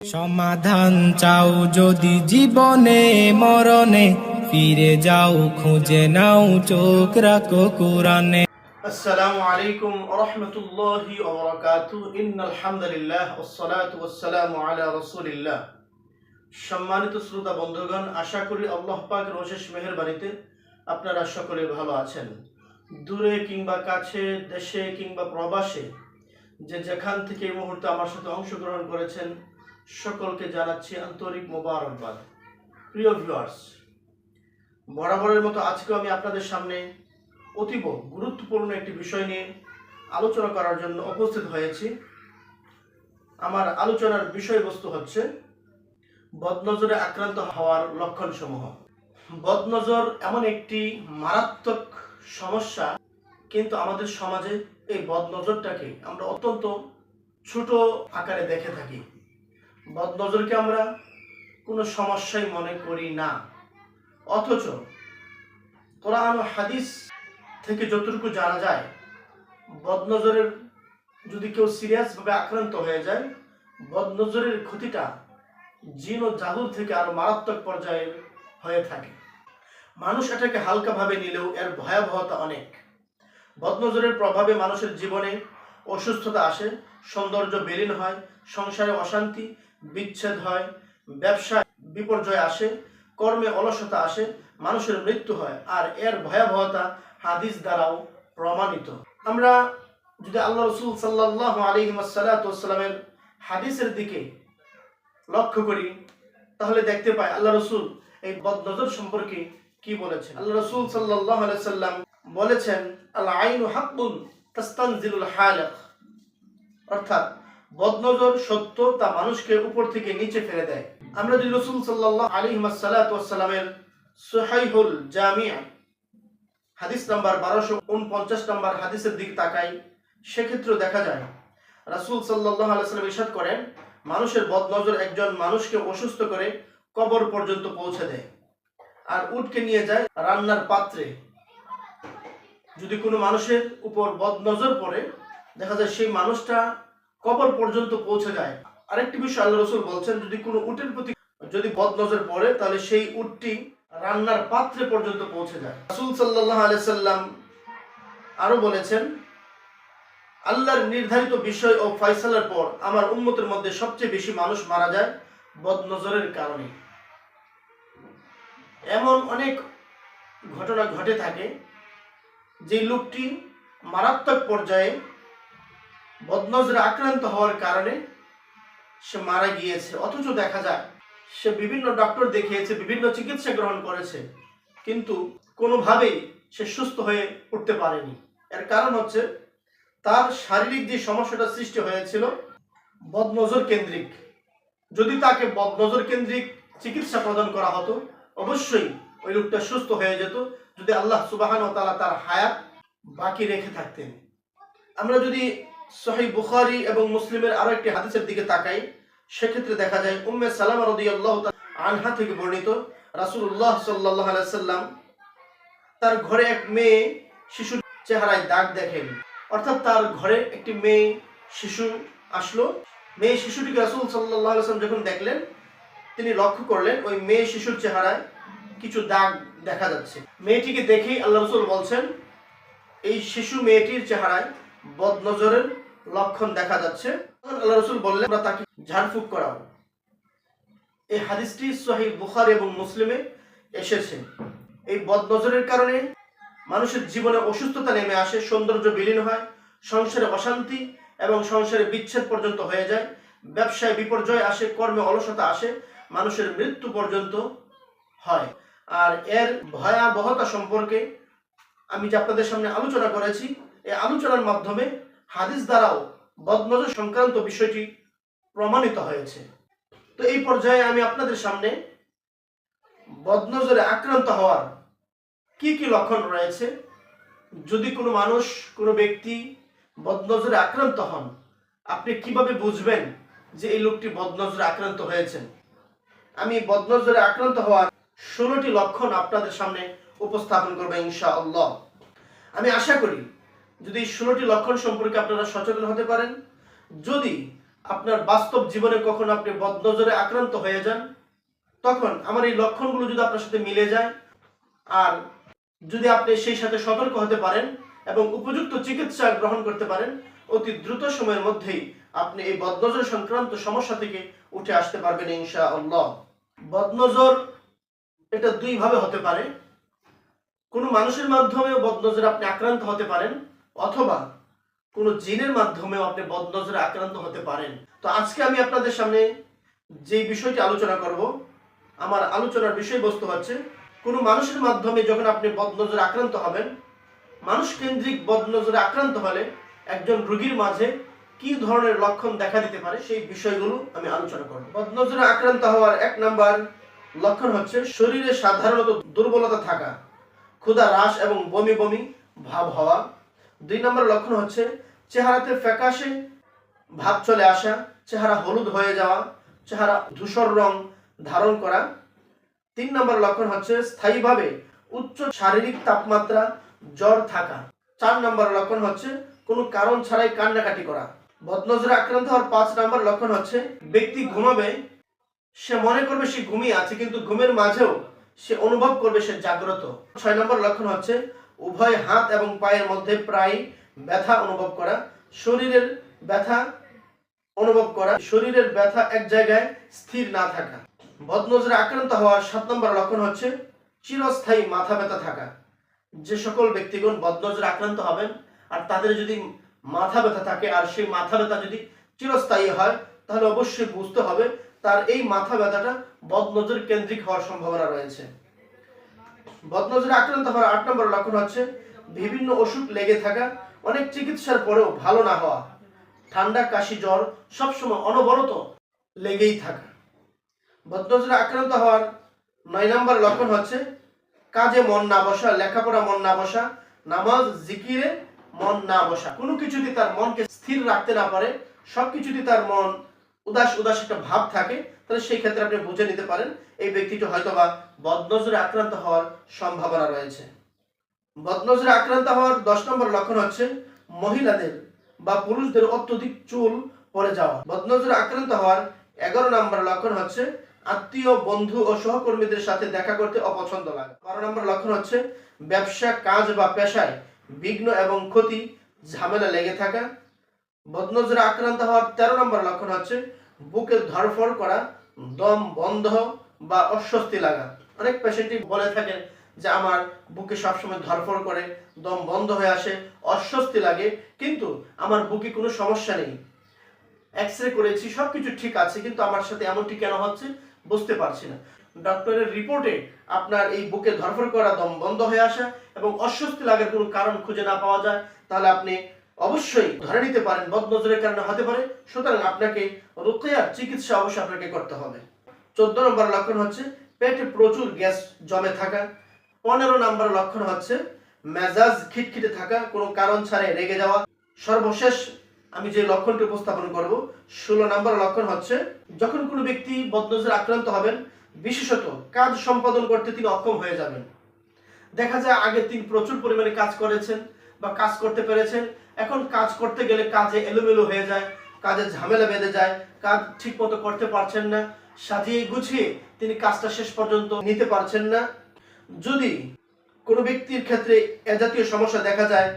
সমাধান চাও যদি জীবনে মরণে, ফিরে যাও খুঁজে নাও চোখ রাখো কোরআনে। আসসালামু আলাইকুম ওয়া রাহমাতুল্লাহি ওয়া বারাকাতুহু। ইন্নাল হামদুলিল্লাহ ওয়াসসালাতু ওয়াসসালামু আলা রাসূলিল্লাহ। সম্মানিত শ্রোতা বন্ধুগণ, আশা করি আল্লাহ পাকের অশেষ মেহেরবানিতে আপনারা সকলে ভালো আছেন। দূরে কিংবা কাছে, দেশে কিংবা প্রবাসে, যে যেখান থেকে এই মুহূর্তে আমার সাথে অংশগ্রহণ করেছেন, সকলকে জানাচ্ছি আন্তরিক মোবারকবাদ। প্রিয় ভিউয়ার্স, বরাবরের মতো আজকেও আমি আপনাদের সামনে অতীব গুরুত্বপূর্ণ একটি বিষয় নিয়ে আলোচনা করার জন্য উপস্থিত হয়েছি। আমার আলোচনার বিষয়বস্তু হচ্ছে বদনজরে আক্রান্ত হওয়ার লক্ষণসমূহ। বদনজর এমন একটি মারাত্মক সমস্যা, কিন্তু আমাদের সমাজে এই বদনজরটাকে আমরা অত্যন্ত ছোট আকারে দেখে থাকি। বদনজরকে আমরা কোনো সমস্যাই মনে করি না, অথচ কোরআন ও হাদিস থেকে যতটুকু জানা যায়, বদনজরের যদি কেউ সিরিয়াসভাবে আক্রান্ত হয়ে যায়, বদনজরের ক্ষতিটা জিন ও জাদুর থেকে আরো মারাত্মক পর্যায়ে হয়ে থাকে। মানুষ এটাকে হালকাভাবে নিলেও এর ভয়াবহতা অনেক। বদনজরের প্রভাবে মানুষের জীবনে অসুস্থতা আসে, সৌন্দর্য বিলীন হয়, সংসারে অশান্তি, বিচ্ছেদ হয়, ব্যবসায় বিপর্যয় আসে, কর্মে অলসতা আসে, মানুষের মৃত্যু হয়। আর এর ভয়াবহতা হাদিস দ্বারাও প্রমাণিত। আমরা যদি আল্লাহ রসুল সাল্লাল্লাহু আলাইহি ওয়াসাল্লামের হাদিসের দিকে লক্ষ্য করি, তাহলে দেখতে পাই আল্লাহ রসুল এই বদনজর সম্পর্কে কি বলেছেন। আল্লাহ রসুল সাল্লাল্লাহু আলাইহি ওয়াসাল্লাম বলেছেন, আল আইনু হাক্কুন তাস্তানজিলুল হালিক, অর্থাৎ বদনজর সত্য, তা মানুষকে উপর থেকে নিচে ফেলে দেয়। আমরা যদি রাসূল সাল্লাল্লাহু আলাইহি ওয়াসাল্লামের সহিহুল জামি' হাদিস নাম্বার 1249 নম্বর হাদিসের দিকে তাকাই, সেক্ষেত্রে দেখা যায় রাসূল সাল্লাল্লাহু আলাইহি ওয়াসাল্লাম ইরশাদ করেন, মানুষের বদনজর একজন মানুষকে অসুস্থ করে কবর পর্যন্ত পৌঁছে দেয় আর উটকে নিয়ে যায় রান্নার পাত্রে। যদি কোনো মানুষের উপর বদনজর পড়ে, দেখা যায় সেই মানুষটা কবর পর্যন্ত পৌঁছে যায়। আরেকটি বিষয় আল্লাহ রাসূল বলছেন, যদি কোনো উটের প্রতি যদি বদনজর পড়ে, তাহলে সেই উটটি রান্নার পাত্রে পর্যন্ত পৌঁছে যায়। রাসূল সাল্লাল্লাহু আলাইহি সাল্লাম আরো বলেছেন, আল্লাহর নির্ধারিত বিষয় ও ফয়সালার পর আমার উম্মতের মধ্যে সবচেয়ে বেশি মানুষ মারা যায় বদনজরের কারণে। এমন অনেক ঘটনা ঘটে থাকে যে লোকটি মারাত্মক পর্যায়ে বদনজরে আক্রান্ত হওয়ার কারণে সে মারা গিয়েছে, অথচ দেখা যায় সে বিভিন্ন ডক্টর দেখিয়েছে, বিভিন্ন চিকিৎসা গ্রহণ করেছে, কিন্তু কোনোভাবেই সে সুস্থ হয়ে উঠতে পারেনি। এর কারণ হচ্ছে তার শারীরিক যে সমস্যাটা সৃষ্টি হয়েছিল বদনজর কেন্দ্রিক। যদি তাকে বদনজর কেন্দ্রিক চিকিৎসা প্রদান করা হতো, অবশ্যই ওই লোকটা সুস্থ হয়ে যেত, যদি আল্লাহ সুবহানাহু ওয়া তাআলা তার হায়াত বাকি রেখে থাকতেন। আমরা যদি সহিহ বুখারী এবং মুসলিমের আরো একটি হাদিসের দিকে তাকাই, সেক্ষেত্রে দেখা যায় উম্মে সালামা রাদিয়াল্লাহু তাআলা আনহা থেকে বর্ণিত, রাসূলুল্লাহ সাল্লাল্লাহু আলাইহি সাল্লাম তার ঘরে এক মেয়ে শিশুর চেহারায় দাগ দেখেন। অর্থাৎ তার ঘরে একটি মেয়ে শিশু আসলো। মেয়ে শিশুটিকে রাসূল সাল্লাল্লাহু আলাইহি সাল্লাম যখন দেখলেন, তিনি লক্ষ্য করলেন ওই মেয়ে শিশুর চেহারায় কিছু দাগ দেখা যাচ্ছে। মেয়েটিকে দেখেই আল্লাহ রাসূল বলছেন, এই শিশু মেয়েটির চেহারায় বদনজরের লক্ষণ দেখা যাচ্ছে। আল্লাহ রাসূল বললেন, আমরা তাকে ঝাড়ফুঁক করাবো। এই হাদিসটি সহিহ বুখারী এবং মুসলিমে এসেছে। এই বদনজরের কারণে মানুষের জীবনে অসুস্থতা নেমে আসে, সৌন্দর্য বিলীন হয়, সংসারে অশান্তি এবং সংসারে বিচ্ছেদ পর্যন্ত হয়ে যায়, ব্যবসায় বিপর্যয় আসে, কর্মে অলসতা আসে, মানুষের মৃত্যু পর্যন্ত হয়। আর এর ভয়াবহতা সম্পর্কে আমি যে আপনাদের সামনে আলোচনা করেছি, এই আলোচনার মাধ্যমে হাদিস দ্বারাও বদনজর সংক্রান্ত বিষয়টি প্রমাণিত হয়েছে। তো এই পর্যায়ে আমি আপনাদের সামনে বদনজরে আক্রান্ত হওয়ার কি কি লক্ষণ রয়েছে, যদি কোনো মানুষ, কোনো ব্যক্তি বদনজরে আক্রান্ত হন, আপনি কিভাবে বুঝবেন যে এই লোকটি বদনজরে আক্রান্ত হয়েছেন। আমি বদনজরে আক্রান্ত হওয়ার 16টি লক্ষণ আপনাদের সামনে উপস্থাপন করবো ইনশাআল্লাহ। আমি আশা করি যদি 16টি লক্ষণ সম্পর্কে আপনারা সচেতন হতে পারেন, যদি আপনার বাস্তব জীবনে কখন আপনি বদনজরে আক্রান্ত হয়ে যান, তখন আমার এই লক্ষণগুলো যদি আপনার সাথে মিলে যায়, আর যদি আপনি সেই সাথে সতর্ক হতে পারেন এবং উপযুক্ত চিকিৎসা গ্রহণ করতে পারেন, অতি দ্রুত সময়ের মধ্যেই আপনি এই বদনজর সংক্রান্ত সমস্যা থেকে উঠে আসতে পারবেন ইনশাআল্লাহ। বদনজর এটা দুই ভাবে হতে পারে। কোনো মানুষের মাধ্যমেও বদনজরে আপনি আক্রান্ত হতে পারেন, অথবা কোনো জিনের মাধ্যমেও আপনি বদনজরে আক্রান্ত হতে পারেন। তো আজকে আমি আপনাদের সামনে যে বিষয়টি আলোচনা করব, আমার আলোচনার বিষয়বস্তু হচ্ছে কোনো মানুষের মাধ্যমে যখন আপনি বদনজরে আক্রান্ত হবেন, মানুষ কেন্দ্রিক বদনজরে আক্রান্ত হলে একজন রোগীর মাঝে কি ধরনের লক্ষণ দেখা দিতে পারে সেই বিষয়গুলো আমি আলোচনা করব। বদনজরে আক্রান্ত হওয়ার 1 নাম্বার লক্ষণ হচ্ছে শরীরে সাধারণত দুর্বলতা থাকা, ক্ষুধা হ্রাস এবং বমি বমি ভাব হওয়া। 2 নম্বর লক্ষণ হচ্ছে চেহারাতে ফ্যাকাশে ভাব চলে আসা, চেহারা হলুদ হয়ে যাওয়া, চেহারা ধূসর রং ধারণ করা। 3 নম্বর লক্ষণ হচ্ছে স্থায়ীভাবে উচ্চ শারীরিক তাপমাত্রা, জ্বর থাকা। 4 নম্বর লক্ষণ হচ্ছে কোনো কারণ ছাড়াই কান্নাকাটি করা। বদনজরে আক্রান্ত হওয়ার 5 নম্বর লক্ষণ হচ্ছে ব্যক্তি ঘুমাবে, সে মনে করবে সে ঘুমিয়ে আছে, কিন্তু ঘুমের মাঝেও সে অনুভব করবে সে জাগ্রত। 6 নম্বর লক্ষণ হচ্ছে উভয় হাত এবং পায়ের মধ্যে প্রায় ব্যথা অনুভব করা, শরীরের ব্যথা অনুভব করা, শরীরের ব্যথা এক জায়গায় স্থির না থাকা। বদনজরে আক্রান্ত হওয়ার 7 নম্বর লক্ষণ হচ্ছে চিরস্থায়ী মাথা ব্যথা থাকা। যে সকল ব্যক্তিগণ বদনজরে আক্রান্ত হবেন আর তাদের যদি মাথা ব্যথা থাকে, আর সেই মাথা ব্যথা যদি চিরস্থায়ী হয়, তাহলে অবশ্যই বুঝতে হবে তার এই মাথা ব্যথাটা বদনজর কেন্দ্রিক হওয়ার সম্ভাবনা রয়েছে। বদনজরে আক্রান্ত হওয়ার 8 নম্বর লক্ষণ হচ্ছে বিভিন্ন অসুখ লেগে থাকা, অনেক চিকিৎসার পরেও ভালো না হওয়া, ঠান্ডা কাশি জ্বর সবসময় অনবরত লেগেই থাকা। বদনজরে আক্রান্ত হওয়ার 9 নম্বর লক্ষণ হচ্ছে কাজে মন না বসা, লেখাপড়া মন না বসা, নামাজ জিকিরে মন না বসা, কোনো কিছুতে তার মনকে স্থির রাখতে না পারে, সবকিছুতে তার মন উদাস উদাস একটা ভাব থাকে, তাহলে সেই ক্ষেত্রে আপনি বুঝে নিতে পারেন এই ব্যক্তিটি হয়তোবা বদনজরে আক্রান্ত হওয়ার সম্ভাবনা রয়েছে। বদনজরে আক্রান্ত হওয়ার 10 নম্বর লক্ষণ হচ্ছে মহিলাদের বা পুরুষদের অত্যধিক চুল পড়ে যাওয়া। বদনজরে আক্রান্ত হওয়ার 11 নম্বর লক্ষণ হচ্ছে আত্মীয়, বন্ধু ও সহকর্মীদের সাথে দেখা করতে অপছন্দ লাগা। 12 নম্বর লক্ষণ হচ্ছে ব্যবসা, কাজ বা পেশায় বিঘ্ন এবং ক্ষতি, ঝামেলা লেগে থাকা। বদনজরে আক্রান্ত হওয়ার 13 নম্বর লক্ষণ হচ্ছে বুকে ধড়ফড় করা, দম বন্ধ বা অস্বস্তি লাগা। অনেক পেশেন্টই বলে থাকেন যে আমার বুকে সবসময় ধড়ফড় করে, দম বন্ধ হয়ে আসে, অস্বস্তি লাগে, কিন্তু আমার বুকে কোনো সমস্যা নেই, এক্সরে করেছি, সবকিছু ঠিক আছে, কিন্তু আমার সাথে এমনটি কেন হচ্ছে বুঝতে পারছি না। ডক্টরের রিপোর্টে আপনার এই বুকে ধড়ফড় করা, দম বন্ধ হয়ে আসা এবং অস্বস্তি লাগার কোনো কারণ খুঁজে না পাওয়া যায়, তাহলে আপনি অবশ্যই ধরে নিতে পারেন বদনজরের কারণে হতে পারে। সুতরাং আপনাকে রুকিয়ার চিকিৎসা অবশ্যই আপনাকে করতে হবে। 14 নম্বর লক্ষণ হচ্ছে পেটে প্রচুর গ্যাস জমে থাকা। 15 নম্বর লক্ষণ হচ্ছে মেজাজ খিটখিটে থাকা, কোনো কারণ ছাড়াই রেগে যাওয়া। সর্বশেষ আমি যে লক্ষণটি উপস্থাপন করব, 16 নম্বর লক্ষণ হচ্ছে যখন কোনো ব্যক্তি বদনজরে আক্রান্ত হবেন, বিশেষত কাজ সম্পাদন করতে তিনি অক্ষম হয়ে যাবেন। দেখা যায় আগে তিনি প্রচুর পরিমাণে কাজ করেছেন বা কাজ করতে পেরেছেন, এখন কাজ করতে গেলে কাজে এলোমেলো হয়ে যায়, কাজে ঝামেলা বেঁধে যায়, কাজ ঠিক মতো করতে পারছেন না, সাজিয়ে গুছিয়ে তিনি কাজটা শেষ পর্যন্ত নিতে পারছেন না। যদি কোনো ব্যক্তির ক্ষেত্রে এ জাতীয় সমস্যা দেখা যায়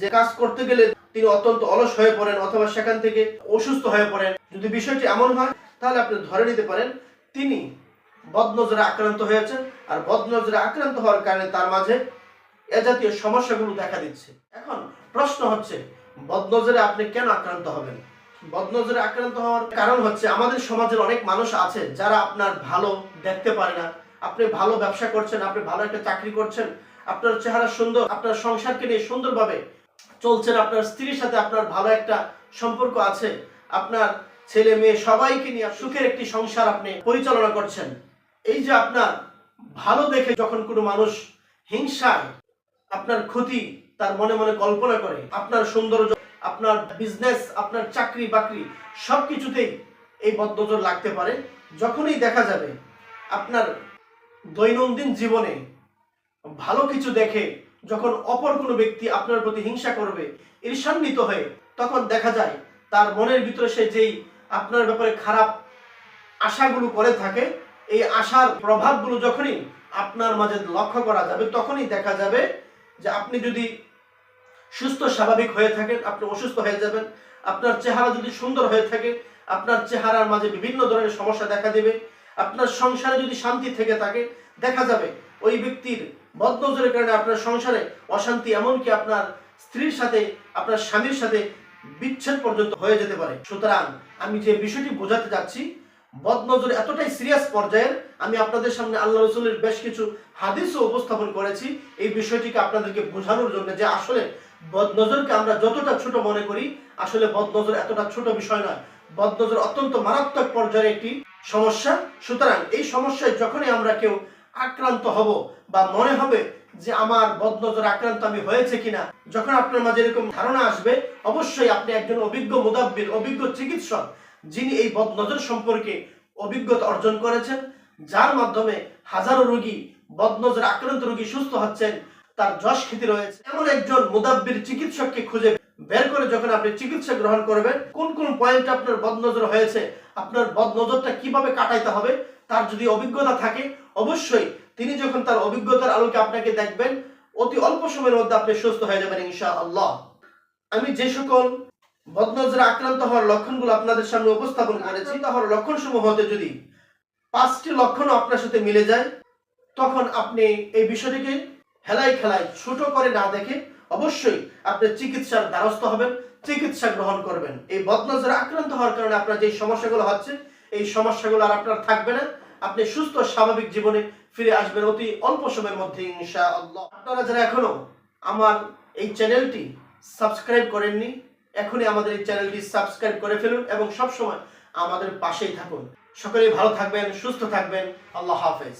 যে কাজ করতে গেলে তিনি অত্যন্ত অলস হয়ে পড়েন অথবা সেখান থেকে অসুস্থ হয়ে পড়েন, যদি বিষয়টি এমন হয়, তাহলে আপনি ধরে নিতে পারেন তিনি বদনজরে আক্রান্ত হয়েছেন, আর বদনজরে আক্রান্ত হওয়ার কারণে তার মাঝে এ জাতীয় সমস্যাগুলো দেখা দিচ্ছে। এখন প্রশ্ন হচ্ছে বদনজরে আপনি কেন আক্রান্ত হবেন? বদনজরে আক্রান্ত হওয়ার কারণ হচ্ছে আমাদের সমাজের অনেক মানুষ আছে যারা আপনার ভালো দেখতে পারে না। আপনি ভালো ব্যবসা করছেন, আপনি ভালো একটা চাকরি করছেন, আপনার চেহারা সুন্দর, আপনার সংসারকে নিয়ে সুন্দরভাবে চলছেন, আপনার স্ত্রীর সাথে আপনার ভালো একটা সম্পর্ক আছে, আপনার ছেলে মেয়ে সবাইকে নিয়ে সুখের একটি সংসার আপনি পরিচালনা করছেন। এই যে আপনার ভালো দেখে যখন কোনো মানুষ হিংসায় আপনার ক্ষতি তার মনে মনে কল্পনা করে, আপনার সৌন্দর্য, আপনার বিজনেস, আপনার চাকরি বাকরি সবকিছুতেই এই বদনজর লাগতে পারে। যখনই দেখা যাবে আপনার দৈনন্দিন জীবনে ভালো কিছু দেখে যখন অপর কোনো ব্যক্তি আপনার প্রতি হিংসা করবে, ঈর্ষান্বিত হয়ে, তখন দেখা যায় তার মনের ভিতরে সে যেই আপনার ব্যাপারে খারাপ আশাগুলো করে থাকে, এই আশার প্রভাবগুলো যখনই আপনার মাঝে লক্ষ্য করা যাবে, তখনই দেখা যাবে যে আপনি যদি সুস্থ স্বাভাবিক হয়ে থাকেন, আপনি অসুস্থ হয়ে যাবেন। আপনার চেহারা যদি সুন্দর হয়ে থাকে, আপনার চেহারার মাঝে বিভিন্ন ধরনের সমস্যা দেখা দেবে। আপনার সংসারে যদি শান্তি থেকে থাকে, দেখা যাবে ওই ব্যক্তির বদনজরের কারণে আপনার সংসারে অশান্তি, এমনকি আপনার স্ত্রীর সাথে, আপনার স্বামীর সাথে বিচ্ছেদ পর্যন্ত হয়ে যেতে পারে। সুতরাং আমি যে বিষয়টি বোঝাতে যাচ্ছি, বদনজর এতটাই সিরিয়াস পর্যায়ের, আমি আপনাদের সামনে আল্লাহ রসুলের বেশ কিছু হাদিসও উপস্থাপন করেছি এই বিষয়টিকে আপনাদেরকে বোঝানোর জন্য, যে আসলে বদনজরকে আমরা যতটা ছোট মনে করি, আসলে বদনজর এতটা ছোট বিষয় নয়। বদনজর অত্যন্ত মারাত্মক পর্যায়ের একটি সমস্যা। সুতরাং এই সমস্যায় যখনই আমরা কেউ আক্রান্ত হব বা মনে হবে যে আমার বদনজর আক্রান্ত আমি হয়েছে কিনা, যখন আপনার মাঝে এরকম ধারণা আসবে, অবশ্যই আপনি একজন অভিজ্ঞ মুদাব্বির, অভিজ্ঞ চিকিৎসক, যিনি এই বদনজর সম্পর্কে অভিজ্ঞতা অর্জন করেছেন, যার মাধ্যমে হাজারো রোগী, বদনজর আক্রান্ত রোগী সুস্থ হচ্ছেন, তার যশ খ্যাতি রয়েছে, এমন একজন মুদাব্বির চিকিৎসককে খুঁজে বের করে যখন আপনি চিকিৎসা গ্রহণ করবেন, কোন কোন পয়েন্টে আপনার বদনজর হয়েছে, আপনার বদনজরটা কিভাবে কাটাইতে হবে, তার যদি অভিজ্ঞতা থাকে, অবশ্যই তিনি যখন তার অভিজ্ঞতার আলোকে আপনাকে দেখবেন, অতি অল্প সময়ের মধ্যে আপনি সুস্থ হয়ে যাবেন ইনশাআল্লাহ। আমি যে সকল বদনজরে আক্রান্ত হওয়ার লক্ষণগুলো আপনাদের সামনে উপস্থাপন করেছি, তাহলে লক্ষণসমূহ হতে যদি 5টি লক্ষণও আপনার সাথে মিলে যায়, তখন আপনি এই বিষয়টিকে হেলাই খেলাই ছোট করে না দেখে অবশ্যই আপনি চিকিৎসার দ্বারস্থ হবেন, চিকিৎসা গ্রহণ করবেন। এই বদনজরে আক্রান্ত হওয়ার কারণে আপনার যে সমস্যাগুলো হচ্ছে, এই সমস্যাগুলো আর আপনার থাকবে না। আপনি সুস্থ স্বাভাবিক জীবনে ফিরে আসবেন অতি অল্প সময়ের মধ্যে ইনশাআল্লাহ। আপনারা যারা এখনো আমার এই চ্যানেলটি সাবস্ক্রাইব করেননি, এখনই আমাদের এই চ্যানেলটি সাবস্ক্রাইব করে ফেলুন এবং সবসময় আমাদের পাশেই থাকুন। সকলেই ভালো থাকবেন, সুস্থ থাকবেন। আল্লাহ হাফেজ।